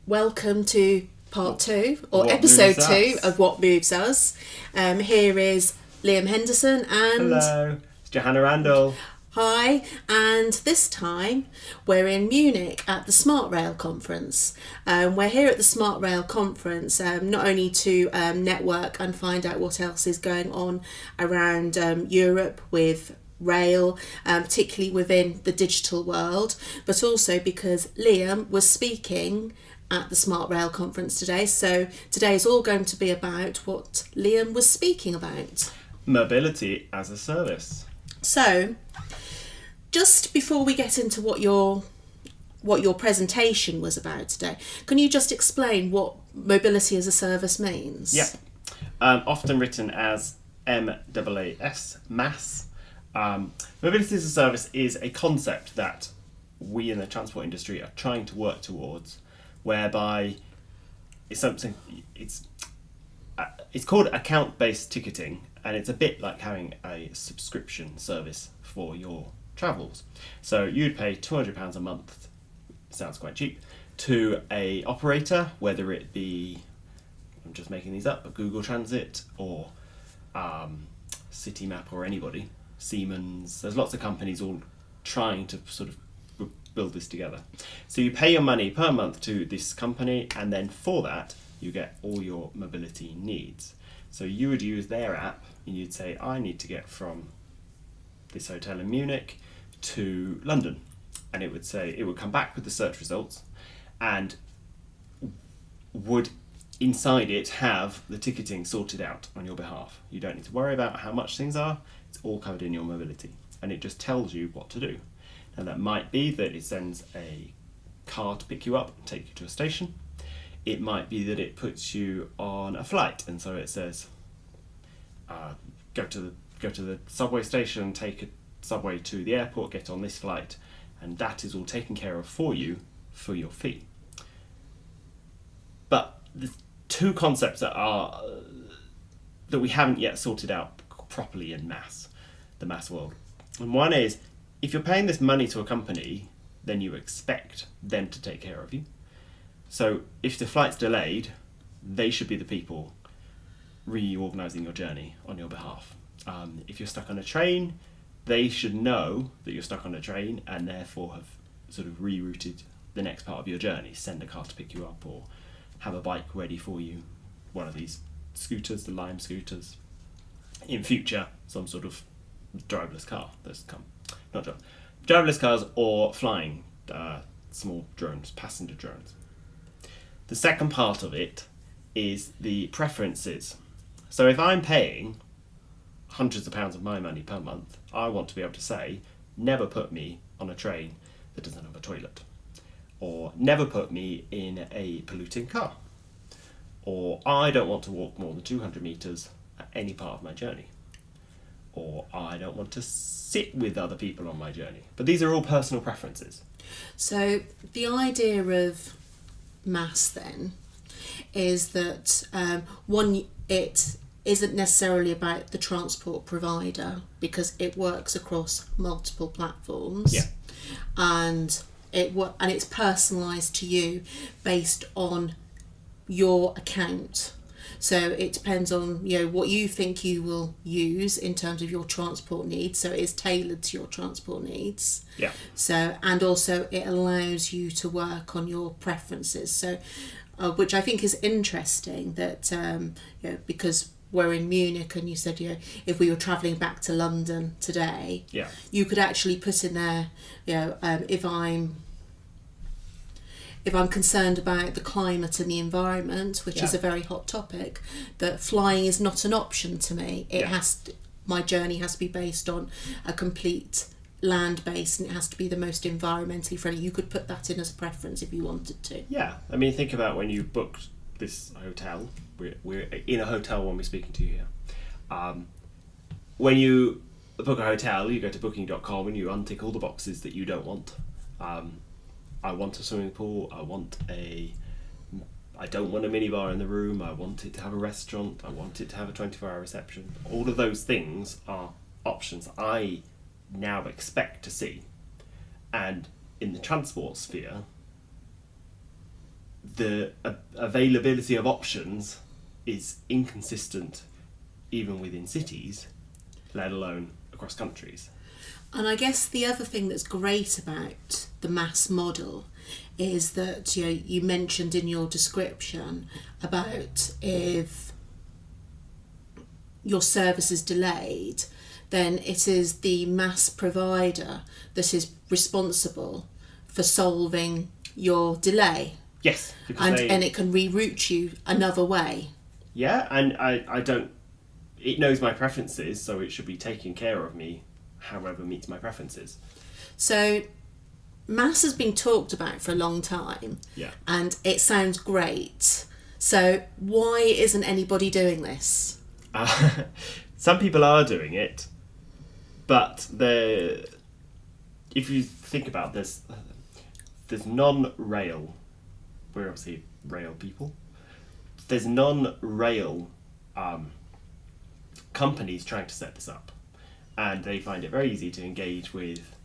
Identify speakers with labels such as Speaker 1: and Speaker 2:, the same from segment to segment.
Speaker 1: welcome to part 2 or
Speaker 2: What
Speaker 1: episode
Speaker 2: Moves
Speaker 1: 2
Speaker 2: Us.
Speaker 1: of What Moves Us. Here is Liam Henderson and
Speaker 2: Hello, it's Johannah and
Speaker 1: hi, and this time we're in Munich at the Smart Rail conference. We're here at the Smart Rail conference not only to network and find out what else is going on around Europe with rail, particularly within the digital world, but also because Liam was speaking at the Smart Rail conference today. So today is all going to be about what Liam was speaking about.
Speaker 2: Mobility as a Service.
Speaker 1: So, just before we get into what your presentation was about today, can you just explain what mobility as a service means?
Speaker 2: Yep. Often written as MaaS, MaaS. Mobility as a Service is a concept that we in the transport industry are trying to work towards, whereby it's called account-based ticketing, and it's a bit like having a subscription service for your travels. So you'd pay £200 a month, sounds quite cheap, to a operator, whether it be, I'm just making these up, but Google Transit or Citymap or anybody, Siemens. There's lots of companies all trying to sort of build this together. So you pay your money per month to this company, and then for that you get all your mobility needs. So you would use their app and you'd say, I need to get from this hotel in Munich to London, and it would come back with the search results and would inside it have the ticketing sorted out on your behalf. You don't need to worry about how much things are, it's all covered in your mobility, and it just tells you what to do. Now that might be that it sends a car to pick you up and take you to a station. It might be that it puts you on a flight, and so it says go to the subway station, take a subway to the airport, get on this flight, and that is all taken care of for you for your fee. But the two concepts that we haven't yet sorted out properly in MaaS, the MaaS world. And one is, if you're paying this money to a company, then you expect them to take care of you. So if the flight's delayed, they should be the people reorganising your journey on your behalf. If you're stuck on a train, they should know that you're stuck on a train and therefore have sort of rerouted the next part of your journey, send a car to pick you up or have a bike ready for you, one of these scooters, the Lime scooters. In future, some sort of driverless car that's come. Not driverless cars or flying small drones, passenger drones. The second part of it is the preferences. So if I'm paying hundreds of pounds of my money per month, I want to be able to say, never put me on a train that doesn't have a toilet, or never put me in a polluting car, or I don't want to walk more than 200 metres at any part of my journey, or I don't want to sit with other people on my journey. But these are all personal preferences.
Speaker 1: So the idea of MaaS then is that it isn't necessarily about the transport provider, because it works across multiple platforms.
Speaker 2: Yeah.
Speaker 1: And it's personalised to you based on your account. So it depends on what you think you will use in terms of your transport needs. So it is tailored to your transport needs.
Speaker 2: Yeah.
Speaker 1: So, and also it allows you to work on your preferences. So, which I think is interesting that because we're in Munich, and you said if we were travelling back to London today,
Speaker 2: Yeah.
Speaker 1: you could actually put in there if I'm concerned about the climate and the environment, which is a very hot topic, that flying is not an option to me. My journey has to be based on a complete land base, and it has to be the most environmentally friendly. You could put that in as a preference if you wanted to.
Speaker 2: Yeah, I mean, think about when you booked this hotel. We're in a hotel when we're speaking to you here. When you book a hotel, you go to booking.com and you untick all the boxes that you don't want. I want a swimming pool, I don't want a minibar in the room, I want it to have a restaurant, I want it to have a 24-hour reception. All of those things are options I now expect to see. And in the transport sphere, the availability of options is inconsistent even within cities, let alone across countries.
Speaker 1: And I guess the other thing that's great about the MaaS model is that you mentioned in your description about if your service is delayed, then it is the MaaS provider that is responsible for solving your delay.
Speaker 2: Yes,
Speaker 1: and it can reroute you another way.
Speaker 2: Yeah, and I don't. It knows my preferences, so it should be taking care of me, however meets my preferences.
Speaker 1: So, MaaS has been talked about for a long time.
Speaker 2: Yeah.
Speaker 1: And it sounds great. So, why isn't anybody doing this?
Speaker 2: Some people are doing it, but if you think about this, there's non-rail. We're obviously rail people. There's non-rail companies trying to set this up, and they find it very easy to engage with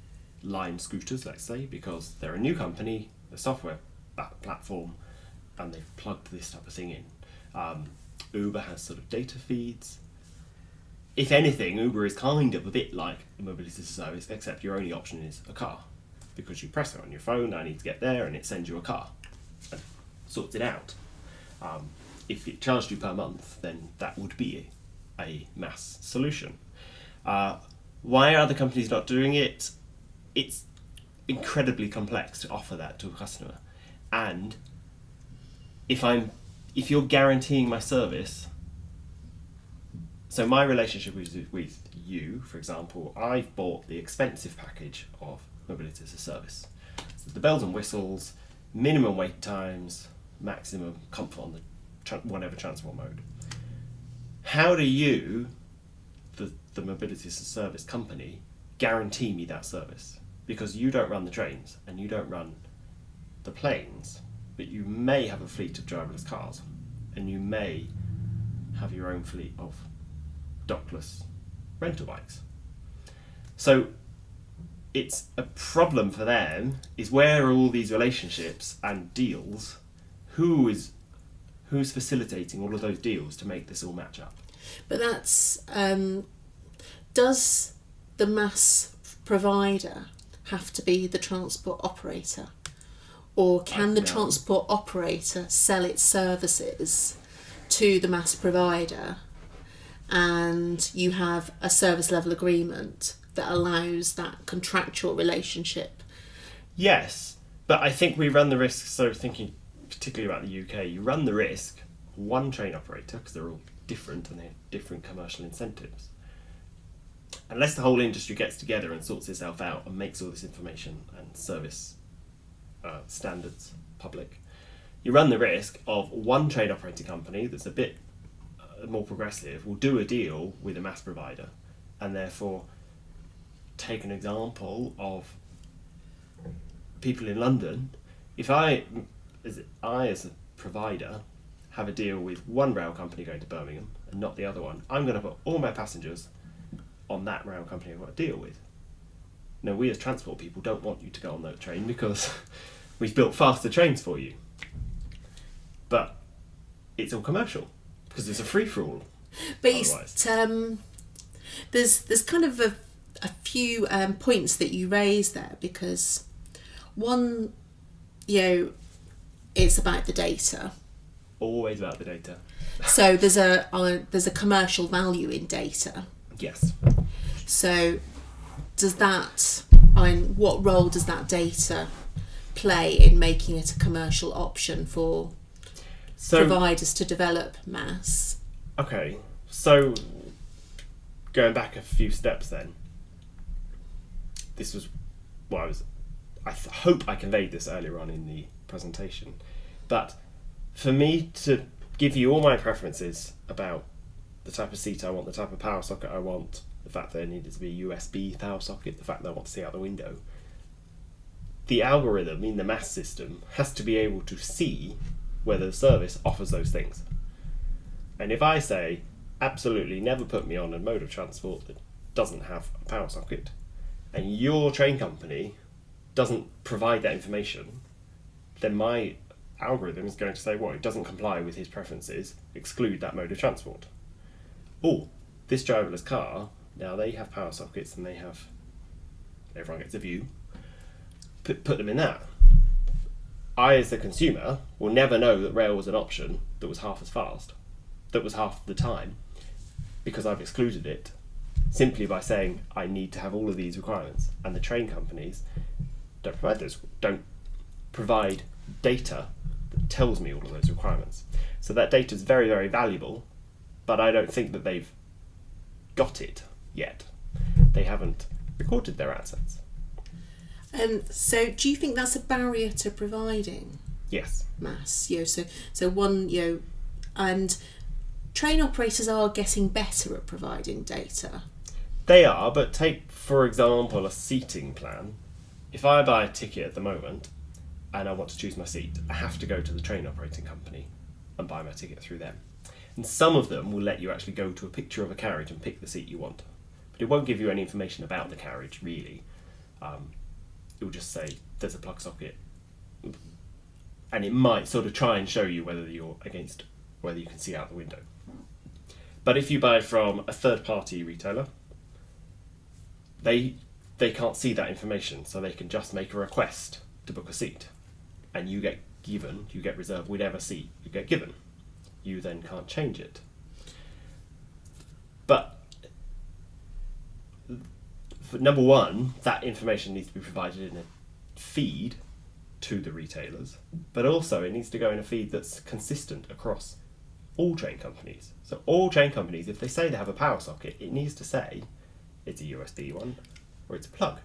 Speaker 2: Lime scooters, let's say, because they're a new company, a software platform, and they've plugged this type of thing in. Uber has sort of data feeds. If anything, Uber is kind of a bit like a mobility as a service, except your only option is a car, because you press it on your phone, I need to get there, and it sends you a car and sorts it out. If it charged you per month, then that would be a MaaS solution. Why are other companies not doing it? It's incredibly complex to offer that to a customer, and if you're guaranteeing my service, so my relationship with you, for example, I've bought the expensive package of mobility as a service. So the bells and whistles, minimum wait times, maximum comfort on the whatever transport mode. How do you, the mobility as a service company, guarantee me that service? Because you don't run the trains and you don't run the planes, but you may have a fleet of driverless cars, and you may have your own fleet of dockless rental bikes. So it's a problem for them, is where are all these relationships and deals? Who's facilitating all of those deals to make this all match up?
Speaker 1: But that's does the MaaS provider have to be the transport operator, or can the transport operator sell its services to the MaaS provider, and you have a service level agreement that allows that contractual relationship?
Speaker 2: Yes, but I think we run the risk, so thinking particularly about the UK, you run the risk, one train operator, because they're all different and they have different commercial incentives. Unless the whole industry gets together and sorts itself out and makes all this information and service standards public, you run the risk of one train operating company that's a bit more progressive will do a deal with a MaaS provider, and therefore take an example of people in London. If I as a provider have a deal with one rail company going to Birmingham and not the other one, I'm going to put all my passengers on that rail company I've got a deal with. Now, we as transport people don't want you to go on that train because we've built faster trains for you. But it's all commercial because it's a free-for-all.
Speaker 1: But there's kind of a few points that you raise there, because one, it's about the data.
Speaker 2: Always about the data.
Speaker 1: So there's a commercial value in data.
Speaker 2: Yes.
Speaker 1: So what role does that data play in making it a commercial option for providers to develop MaaS?
Speaker 2: Okay, so going back a few steps then, this was I hope I conveyed this earlier on in the presentation, but for me to give you all my preferences about the type of seat I want, the type of power socket I want, the fact that it needed to be a USB power socket, the fact that I want to see out the window, the algorithm in the MaaS system has to be able to see whether the service offers those things. And if I say, absolutely never put me on a mode of transport that doesn't have a power socket, and your train company doesn't provide that information, then my algorithm is going to say, well, it doesn't comply with his preferences, exclude that mode of transport. Oh, this driverless car, now they have power sockets and everyone gets a view, put them in that. I, as the consumer, will never know that rail was an option that was half as fast, that was half the time, because I've excluded it, simply by saying I need to have all of these requirements. And the train companies don't provide data that tells me all of those requirements. So that data is very, very valuable, but I don't think that they've got it yet. They haven't recorded their assets.
Speaker 1: So do you think that's a barrier to providing
Speaker 2: Yes.
Speaker 1: MaaS? And train operators are getting better at providing data.
Speaker 2: They are, but take, for example, a seating plan. If I buy a ticket at the moment and I want to choose my seat, I have to go to the train operating company and buy my ticket through them. And some of them will let you actually go to a picture of a carriage and pick the seat you want. But it won't give you any information about the carriage, really. It will just say, there's a plug socket. And it might sort of try and show you whether you can see out the window. But if you buy from a third-party retailer, they can't see that information, so they can just make a request to book a seat, and you get reserved whatever seat you get given. You then can't change it. But for number one, that information needs to be provided in a feed to the retailers, but also it needs to go in a feed that's consistent across all train companies. So all train companies, if they say they have a power socket, it needs to say it's a USB one or it's a plug.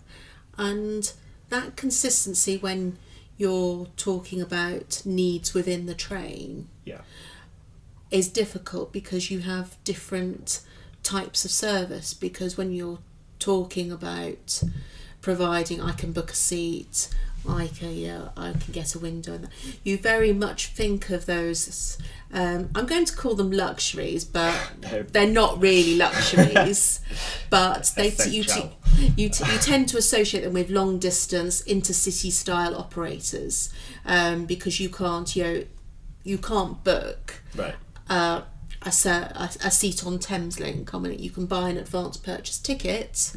Speaker 1: And that consistency, when you're talking about needs within the train, is difficult because you have different types of service. Because when you're talking about providing, I can book a seat, I can get a window, you very much think of those I'm going to call them luxuries, but they're not really luxuries. But you tend to associate them with long distance intercity style operators, because you can't book a seat on Thameslink. I mean, you can buy an advance purchase ticket,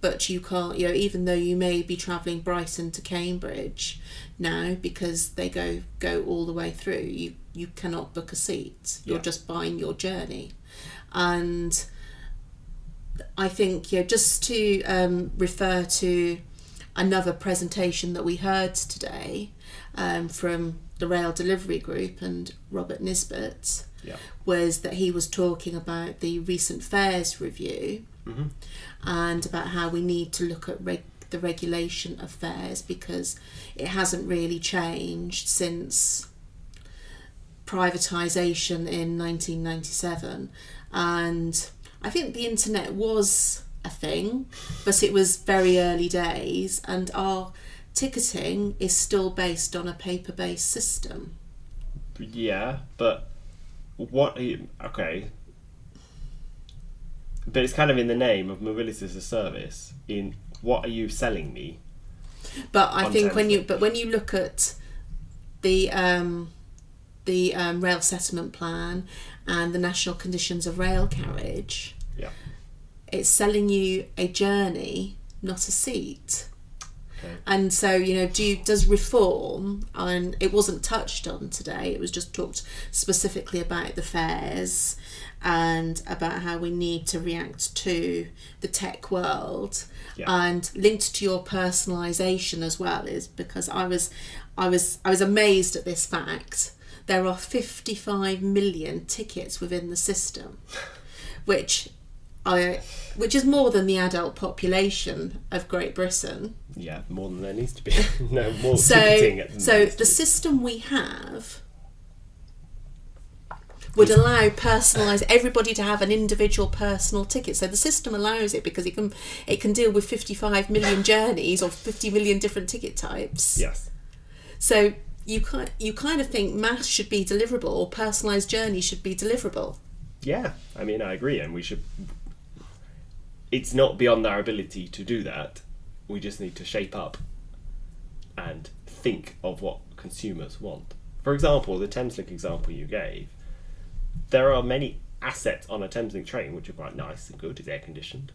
Speaker 1: but you can't, even though you may be travelling Brighton to Cambridge now, because they go all the way through, you cannot book a seat. You're just buying your journey. And I think, just to refer to another presentation that we heard today from the Rail Delivery Group and Robert Nisbet, was that he was talking about the recent fares review, and about how we need to look at the regulation of fares, because it hasn't really changed since privatisation in 1997. And I think the internet was a thing, but it was very early days, and our ticketing is still based on a paper-based system.
Speaker 2: But but it's kind of in the name of mobility as a service. In what are you selling me?
Speaker 1: But I think when you look at the rail settlement plan and the national conditions of rail carriage, it's selling you a journey, not a seat. And so, does reform, and it wasn't touched on today, it was just talked specifically about the fares and about how we need to react to the tech world, and linked to your personalisation as well, is because I was amazed at this fact. There are 55 million tickets within the system, which is more than the adult population of Great Britain.
Speaker 2: Yeah, more than there needs to be. No, more ticketing.
Speaker 1: So the system we have would allow everybody to have an individual personal ticket. So the system allows it because it can deal with 55 million journeys or 50 million different ticket types.
Speaker 2: Yes.
Speaker 1: So you kind of think MaaS should be deliverable, or personalised journey should be deliverable.
Speaker 2: Yeah, I mean, I agree, and we should. It's not beyond our ability to do that. We just need to shape up and think of what consumers want. For example, the Thameslink example you gave, there are many assets on a Thameslink train which are quite nice and good. It's air conditioned.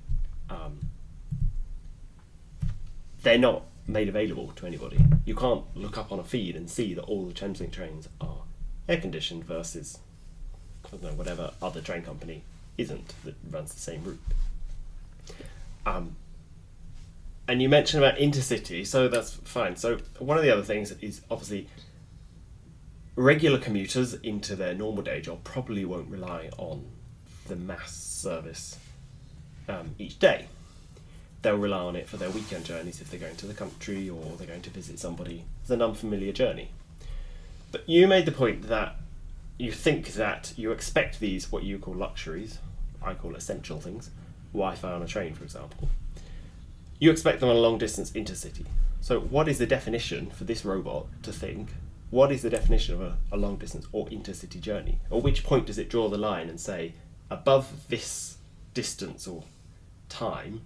Speaker 2: They're not made available to anybody. You can't look up on a feed and see that all the Thameslink trains are air conditioned versus, I don't know, whatever other train company isn't that runs the same route. And you mentioned about intercity, so that's fine. So one of the other things is obviously regular commuters into their normal day job probably won't rely on the MaaS service each day. They'll rely on it for their weekend journeys if they're going to the country or they're going to visit somebody. It's an unfamiliar journey. But you made the point that you think that you expect these, what you call luxuries, I call essential things, Wi-Fi on a train, for example. You expect them on a long distance intercity. So what is the definition for this robot to think, what is the definition of a long distance or intercity journey? Or which point does it draw the line and say, above this distance or time,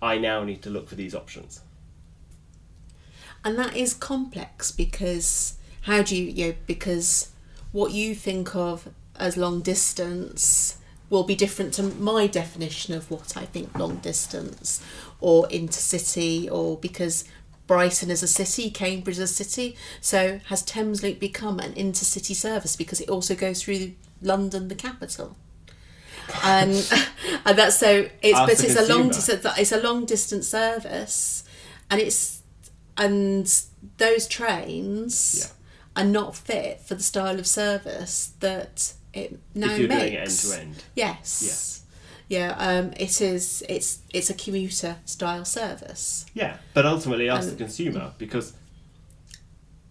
Speaker 2: I now need to look for these options?
Speaker 1: And that is complex because because what you think of as long distance will be different to my definition of what I think long distance or intercity, or because Brighton is a city, Cambridge is a city. So has Thameslink become an intercity service because it also goes through London, the capital? And that's so it's a long distance service, and those trains are not fit for the style of service that it now
Speaker 2: if you're
Speaker 1: makes.
Speaker 2: doing it end to end.
Speaker 1: Yes. Yeah. It's a commuter style service.
Speaker 2: Yeah, but ultimately us the consumer, because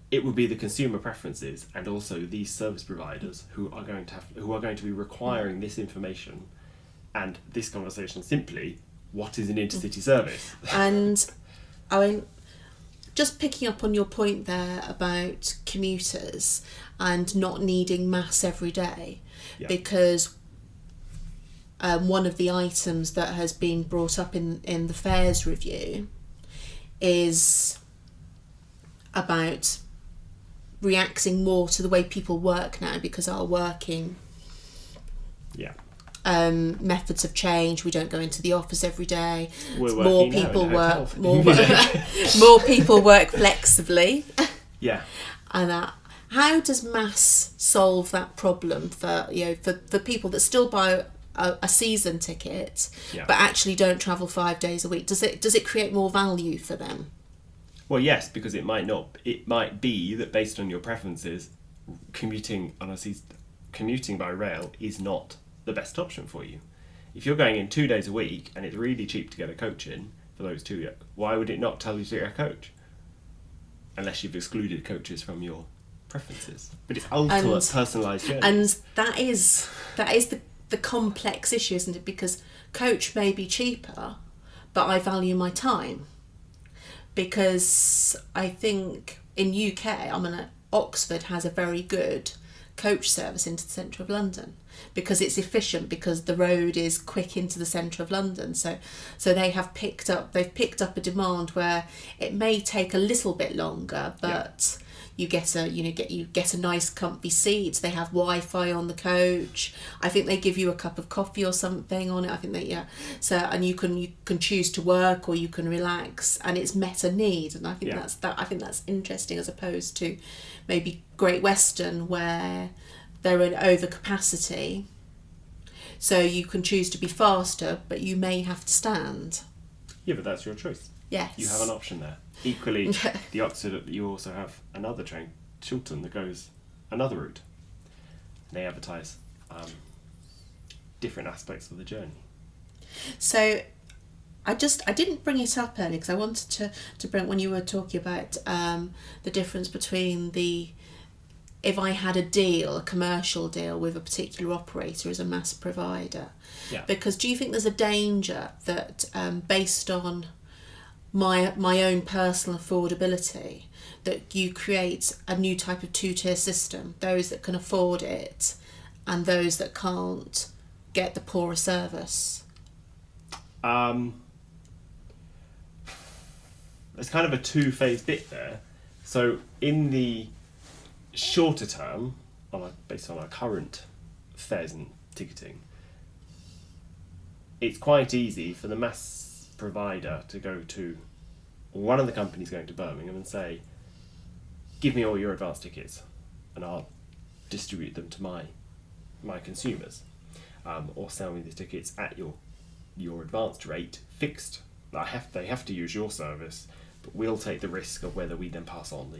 Speaker 2: it would be the consumer preferences and also these service providers who are going to be requiring this information and this conversation simply, what is an intercity service?
Speaker 1: And I mean, just picking up on your point there about commuters and not needing MaaS every day, because one of the items that has been brought up in the fares review is about reacting more to the way people work now, because our working methods have changed. We don't go into the office every day. More people work flexibly.
Speaker 2: Yeah.
Speaker 1: And how does MaaS solve that problem for people that still buy a season ticket but actually don't travel 5 days a week? Does it create more value for them?
Speaker 2: Well, yes, because it might not. It might be that based on your preferences, commuting by rail is not the best option for you. If you're going in 2 days a week and it's really cheap to get a coach in for those 2, why would it not tell you to get a coach? Unless you've excluded coaches from your preferences. But it's ultimate personalised journey.
Speaker 1: And that is the complex issue, isn't it? Because coach may be cheaper, but I value my time. Because I think in UK, Oxford has a very good coach service into the centre of London, because it's efficient, because the road is quick into the centre of London. So they've picked up a demand where it may take a little bit longer, but you get a nice comfy seat. They have Wi-Fi on the coach. I think they give you a cup of coffee or something on it. I think and you can choose to work or you can relax, and it's met a need. And I think I think that's interesting, as opposed to maybe Great Western, where they're in overcapacity. So you can choose to be faster, but you may have to stand.
Speaker 2: Yeah, but that's your choice.
Speaker 1: Yes.
Speaker 2: You have an option there. Equally, the Oxford, you also have another train, Chiltern, that goes another route. They advertise different aspects of the journey.
Speaker 1: So I didn't bring it up earlier because I wanted to bring, when you were talking about the difference between if I had a commercial deal with a particular operator as a MaaS provider.
Speaker 2: Yeah.
Speaker 1: Because do you think there's a danger that based on my own personal affordability, that you create a new type of two-tier system, those that can afford it and those that can't get the poorer service?
Speaker 2: There's kind of a two-phase bit there. So in the shorter term, based on our current fares and ticketing, it's quite easy for the MaaS provider to go to one of the companies going to Birmingham and say, give me all your advance tickets and I'll distribute them to my consumers, or sell me the tickets at your advanced rate fixed. They have to use your service, but we'll take the risk of whether we then pass on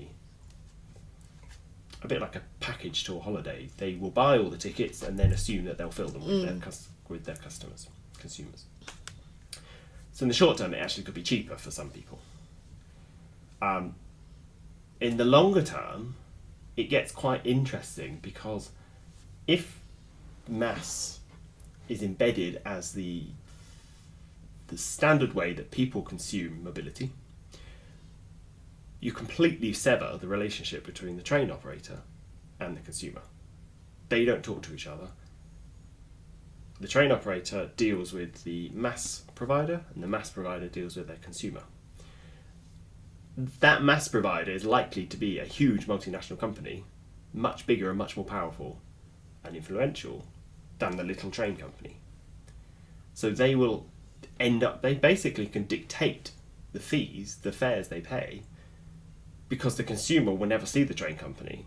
Speaker 2: a bit like a package to a holiday. They will buy all the tickets and then assume that they'll fill them with their consumers. So in the short term, it actually could be cheaper for some people. In the longer term, it gets quite interesting, because if MaaS is embedded as the standard way that people consume mobility, you completely sever the relationship between the train operator and the consumer. They don't talk to each other. The train operator deals with the MaaS provider, and the MaaS provider deals with their consumer. That MaaS provider is likely to be a huge multinational company, much bigger and much more powerful and influential than the little train company. So they will they basically can dictate the fees, the fares they pay, because the consumer will never see the train company.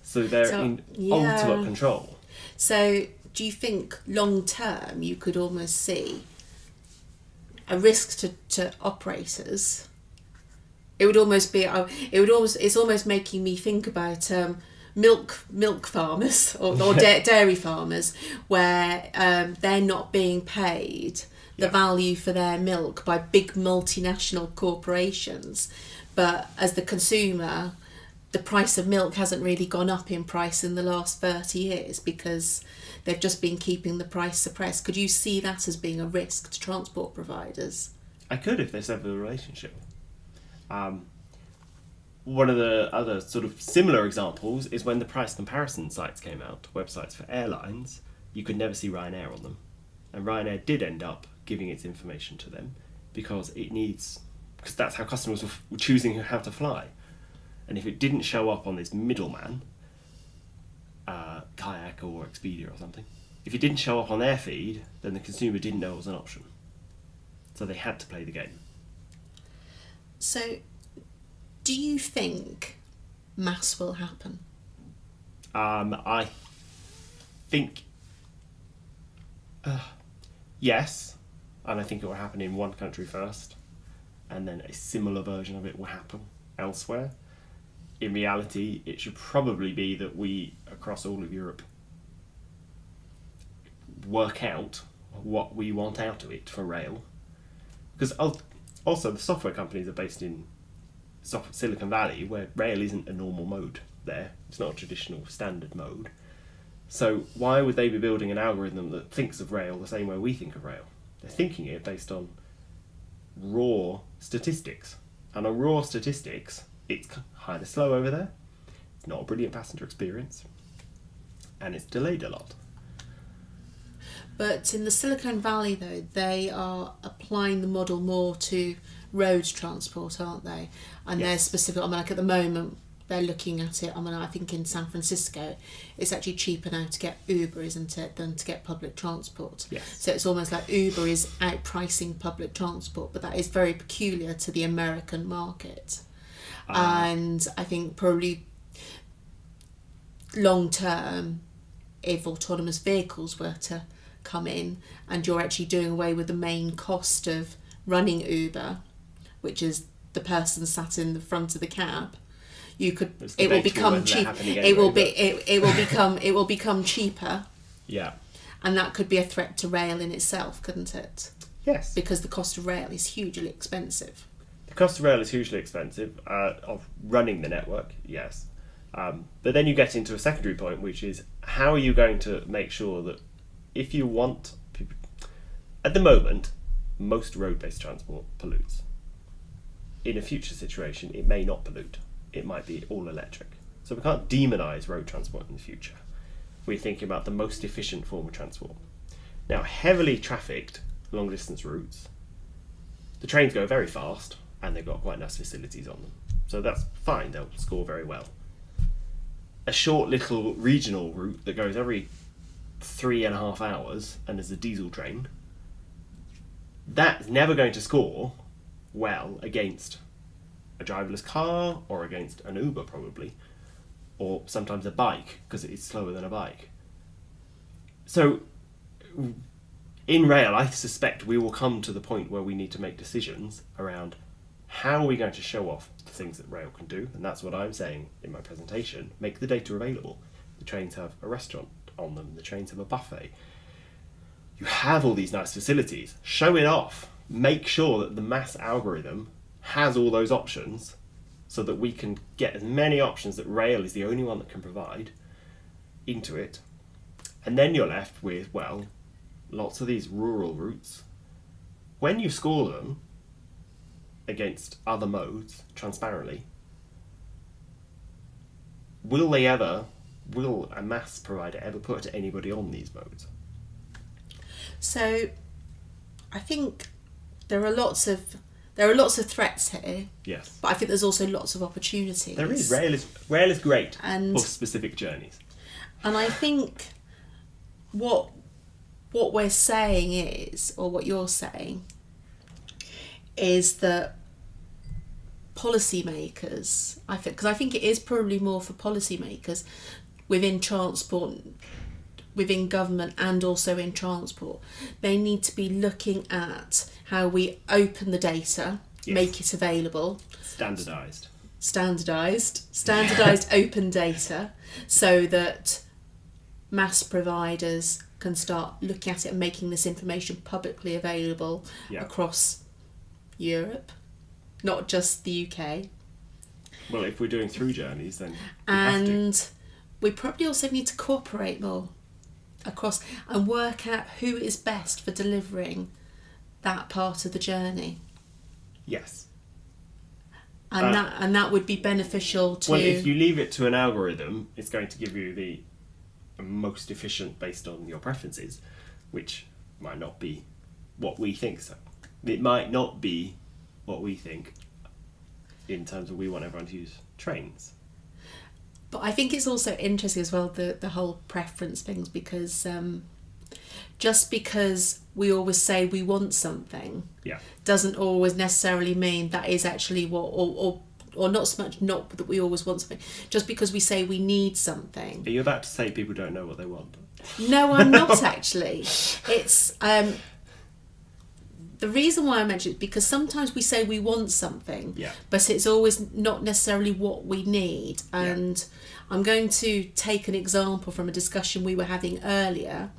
Speaker 2: So they're in ultimate control.
Speaker 1: So do you think long term you could almost see a risk to operators? It's almost making me think about milk farmers or dairy farmers, where they're not being paid the value for their milk by big multinational corporations, but as the consumer, the price of milk hasn't really gone up in price in the last 30 years because they've just been keeping the price suppressed. Could you see that as being a risk to transport providers?
Speaker 2: I could, if they sever the relationship. One of the other sort of similar examples is when the price comparison sites came out, websites for airlines. You could never see Ryanair on them, and Ryanair did end up giving its information to them because that's how customers were choosing how to fly. And if it didn't show up on this middleman, Kayak or Expedia or something, if it didn't show up on their feed, then the consumer didn't know it was an option. So they had to play the game.
Speaker 1: So, do you think MaaS will happen?
Speaker 2: I think yes, and I think it will happen in one country first, and then a similar version of it will happen elsewhere. In reality, it should probably be that we, across all of Europe, work out what we want out of it for rail. Because also the software companies are based in Silicon Valley, where rail isn't a normal mode there. It's not a traditional standard mode. So why would they be building an algorithm that thinks of rail the same way we think of rail? They're thinking it based on raw statistics. And on raw statistics, it's kind of slow over there. It's not a brilliant passenger experience. And it's delayed a lot.
Speaker 1: But in the Silicon Valley, though, they are applying the model more to road transport, aren't they? And they're specific. Like at the moment, they're looking at it. I think in San Francisco, it's actually cheaper now to get Uber, isn't it, than to get public transport.
Speaker 2: Yes.
Speaker 1: So it's almost like Uber is outpricing public transport, but that is very peculiar to the American market. And I think probably long term, if autonomous vehicles were to come in and you're actually doing away with the main cost of running Uber, which is the person sat in the front of the cab, it will become cheap. It will become cheaper.
Speaker 2: Yeah.
Speaker 1: And that could be a threat to rail in itself, couldn't it?
Speaker 2: Yes.
Speaker 1: Because the cost of rail is hugely expensive.
Speaker 2: The cost of rail is hugely expensive, of running the network, yes. But then you get into a secondary point, which is how are you going to make sure that if you want people... At the moment, most road-based transport pollutes. In a future situation, it may not pollute. It might be all electric. So we can't demonise road transport in the future. We're thinking about the most efficient form of transport. Now, heavily trafficked long-distance routes, the trains go very fast, and they've got quite nice facilities on them. So that's fine, they'll score very well. a short little regional route that goes every 3.5 hours and is a diesel train, that's never going to score well against a driverless car or against an Uber probably, or sometimes a bike because it is slower than a bike. So in rail, I suspect we will come to the point where we need to make decisions around how are we going to show off the things that rail can do, and that's what I'm saying in my presentation. Make the data available. The trains have a restaurant on them, the trains have a buffet. You have all these nice facilities. Show it off. Make sure that the MaaS algorithm has all those options so that we can get as many options that rail is the only one that can provide into it. And then you're left with, well, lots of these rural routes. When you score them against other modes transparently, will a MaaS provider ever put anybody on these modes?
Speaker 1: So I think there are lots of threats here.
Speaker 2: Yes.
Speaker 1: But I think there's also lots of opportunities.
Speaker 2: There is. Rail is great
Speaker 1: and
Speaker 2: for specific journeys.
Speaker 1: And I think what we're saying is, or what you're saying, is that policymakers, because I think it is probably more for policymakers within transport, within government and also in transport, they need to be looking at how we open the data,
Speaker 2: yes,
Speaker 1: make it available. Standardised open data, so that MaaS providers can start looking at it and making this information publicly available across Europe, not just the UK.
Speaker 2: Well, if we're doing through journeys, then
Speaker 1: we probably also need to cooperate more across and work out who is best for delivering that part of the journey.
Speaker 2: Yes.
Speaker 1: And that would be beneficial to...
Speaker 2: Well, if you leave it to an algorithm, it's going to give you the most efficient based on your preferences, which might not be what we think. So it might not be what we think in terms of we want everyone to use trains.
Speaker 1: But I think it's also interesting as well, the whole preference things, because just because we always say we want something doesn't always necessarily mean that is actually what, or not so much not that we always want something. Just because we say we need something.
Speaker 2: Are you about to say people don't know what they want?
Speaker 1: No, I'm not actually. It's... the reason why I mention it is because sometimes we say we want something, but it's always not necessarily what we need. And I'm going to take an example from a discussion we were having earlier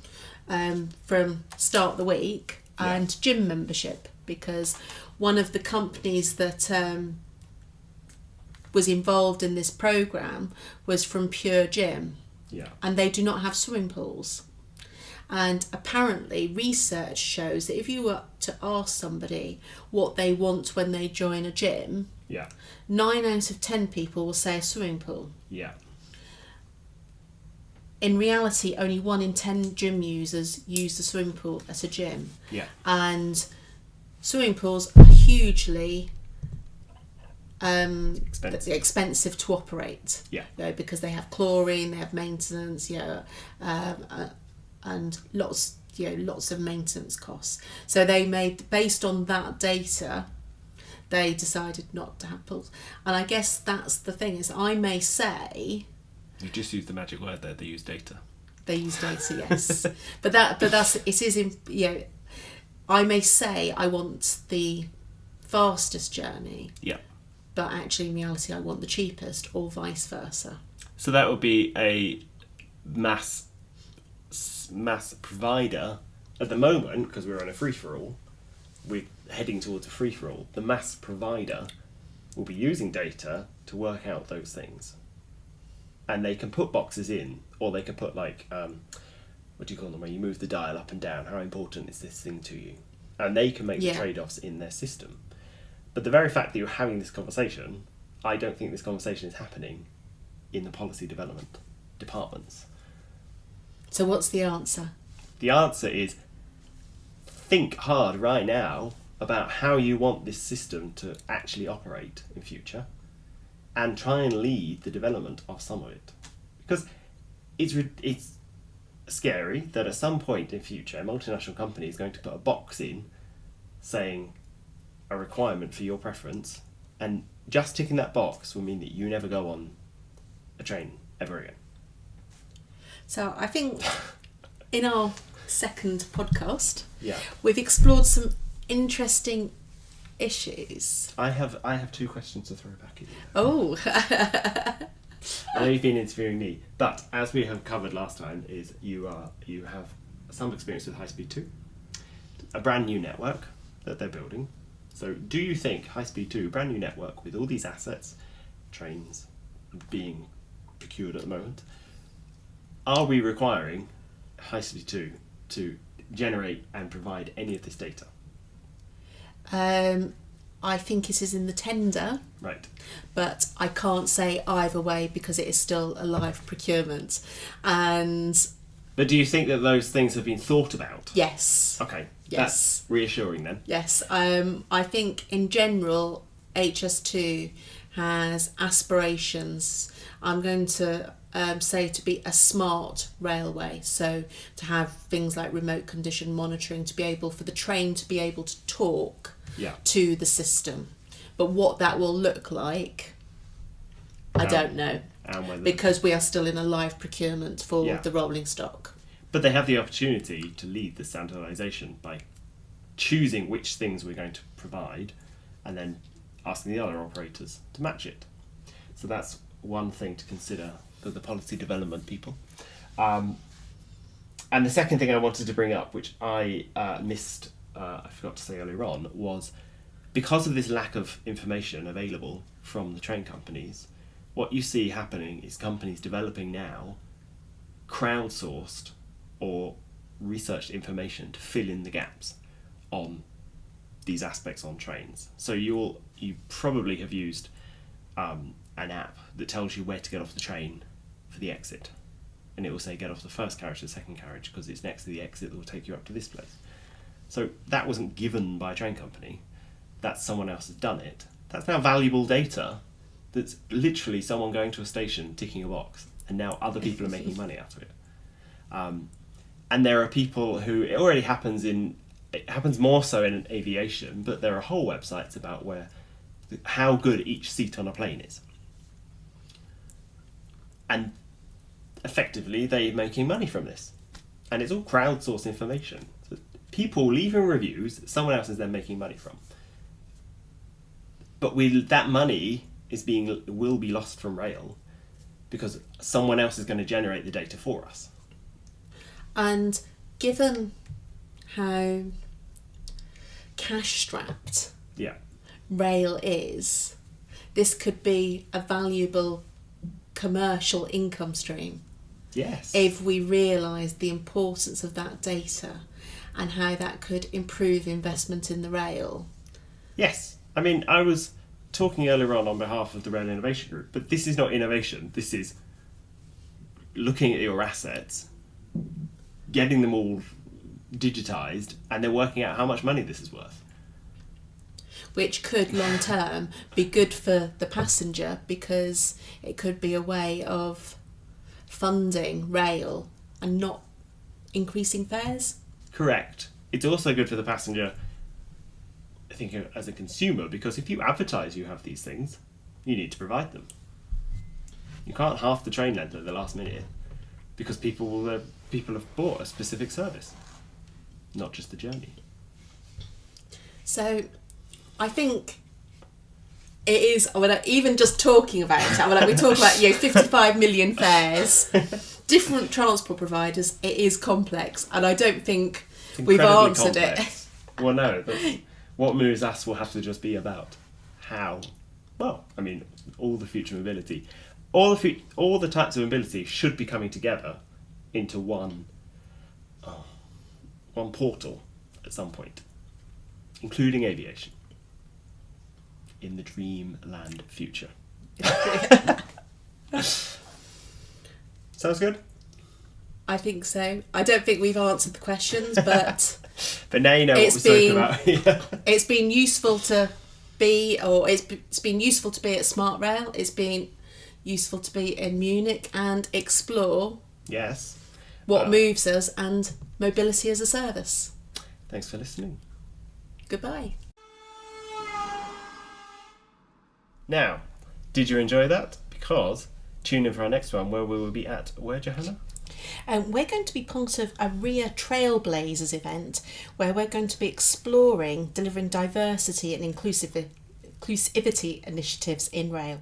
Speaker 1: from Start the Week and gym membership, because one of the companies that was involved in this programme was from Pure Gym, and they do not have swimming pools. And apparently research shows that if you were to ask somebody what they want when they join a gym, 9 out of 10 people will say a swimming pool. In reality, only 1 in 10 gym users use the swimming pool at a gym. And swimming pools are hugely expensive to operate. Because they have chlorine, they have maintenance, and lots of maintenance costs. So they made, based on that data, they decided not to have pools. And I guess that's the thing, is I may say...
Speaker 2: You just used the magic word there, they use data.
Speaker 1: They use data, yes. but that's, it is, I may say I want the fastest journey. But actually in reality I want the cheapest, or vice versa. So
Speaker 2: that would be a MaaS provider at the moment, because we're on a free-for-all, we're heading towards a free-for-all. The MaaS provider will be using data to work out those things, and they can put boxes in, or they can put like what do you call them, where you move the dial up and down, how important is this thing to you, and they can make the trade-offs in their system. But the very fact that you're having this conversation, I don't think this conversation is happening in the policy development departments. So what's the answer? The answer is think hard right now about how you want this system to actually operate in future, and try and lead the development of some of it. Because it's scary that at some point in future, a multinational company is going to put a box in saying a requirement for your preference, and just ticking that box will mean that you never go on a train ever again.
Speaker 1: So I think in our second podcast,
Speaker 2: Yeah.
Speaker 1: we've explored some interesting issues.
Speaker 2: I have 2 questions to throw back at you.
Speaker 1: Oh.
Speaker 2: I know you've been interviewing me, but as we have covered last time, is you have some experience with High Speed 2, a brand new network that they're building. So do you think High Speed 2, brand new network with all these assets, trains being procured at the moment, are we requiring High Speed 2 to generate and provide any of this data?
Speaker 1: I think it is in the tender,
Speaker 2: Right.
Speaker 1: but I can't say either way because it is still a live procurement. And
Speaker 2: But do you think that those things have been thought about?
Speaker 1: yes.
Speaker 2: Okay.
Speaker 1: Yes.
Speaker 2: That's reassuring then.
Speaker 1: Yes, I think in general HS2 has aspirations. I'm going to say to be a smart railway, so to have things like remote condition monitoring, to be able for the train to be able to talk
Speaker 2: Yeah.
Speaker 1: to the system. But what that will look like, I don't know,
Speaker 2: And whether,
Speaker 1: because we are still in a live procurement for
Speaker 2: Yeah.
Speaker 1: the rolling stock.
Speaker 2: but they have the opportunity to lead the standardisation by choosing which things we're going to provide and then asking the other operators to match it. So that's one thing to consider for the policy development people. And the second thing I wanted to bring up, which I missed, I forgot to say earlier on, was because of this lack of information available from the train companies, what you see happening is companies developing now crowdsourced or researched information to fill in the gaps on these aspects on trains. So you probably have used an app that tells you where to get off the train for the exit, and it will say get off the first carriage to the second carriage because it's next to the exit that will take you up to this place. So that wasn't given by a train company, that's someone else has done it. That's now valuable data that's literally someone going to a station ticking a box, and now other people are making money out of it. And there are people who, it already happens more so in aviation, but there are whole websites about how good each seat on a plane is. And effectively, they're making money from this. And it's all crowdsourced information. So people leaving reviews that someone else is then making money from. But that money will be lost from rail because someone else is going to generate the data for us.
Speaker 1: And given how cash-strapped
Speaker 2: Yeah.
Speaker 1: rail is, this could be a valuable commercial income stream
Speaker 2: Yes.
Speaker 1: if we realise the importance of that data and how that could improve investment in the rail.
Speaker 2: Yes. I mean, I was talking earlier on behalf of the Rail Innovation Group, but this is not innovation. This is looking at your assets, getting them all digitised, and then working out how much money this is worth.
Speaker 1: Which could long term be good for the passenger because it could be a way of funding rail and not increasing fares.
Speaker 2: Correct. It's also good for the passenger, I think, as a consumer, because if you advertise you have these things, you need to provide them. You can't half the train length at the last minute because people have bought a specific service, not just the journey.
Speaker 1: So I think it is, even just talking about it, we talk about 55 million fares, different transport providers, it is complex, and I don't think we've answered
Speaker 2: complex. Well, no, but what moves us will have to just be about how, well, I mean, all the future mobility, all the types of mobility should be coming together into one portal at some point, including aviation. In the dreamland future. Sounds good?
Speaker 1: I think so. I don't think we've answered the questions, but
Speaker 2: but now you know what we're talking about.
Speaker 1: It's been useful to be, or it's been useful to be at Smart Rail. It's been useful to be in Munich and explore
Speaker 2: Yes.
Speaker 1: what moves us and mobility as a service.
Speaker 2: Thanks for listening.
Speaker 1: Goodbye.
Speaker 2: Now, did you enjoy that? Because tune in for our next one where we will be at, where, Johannah?
Speaker 1: We're going to be part of a RIA Trailblazers event where we're going to be exploring delivering diversity and inclusivity initiatives in rail.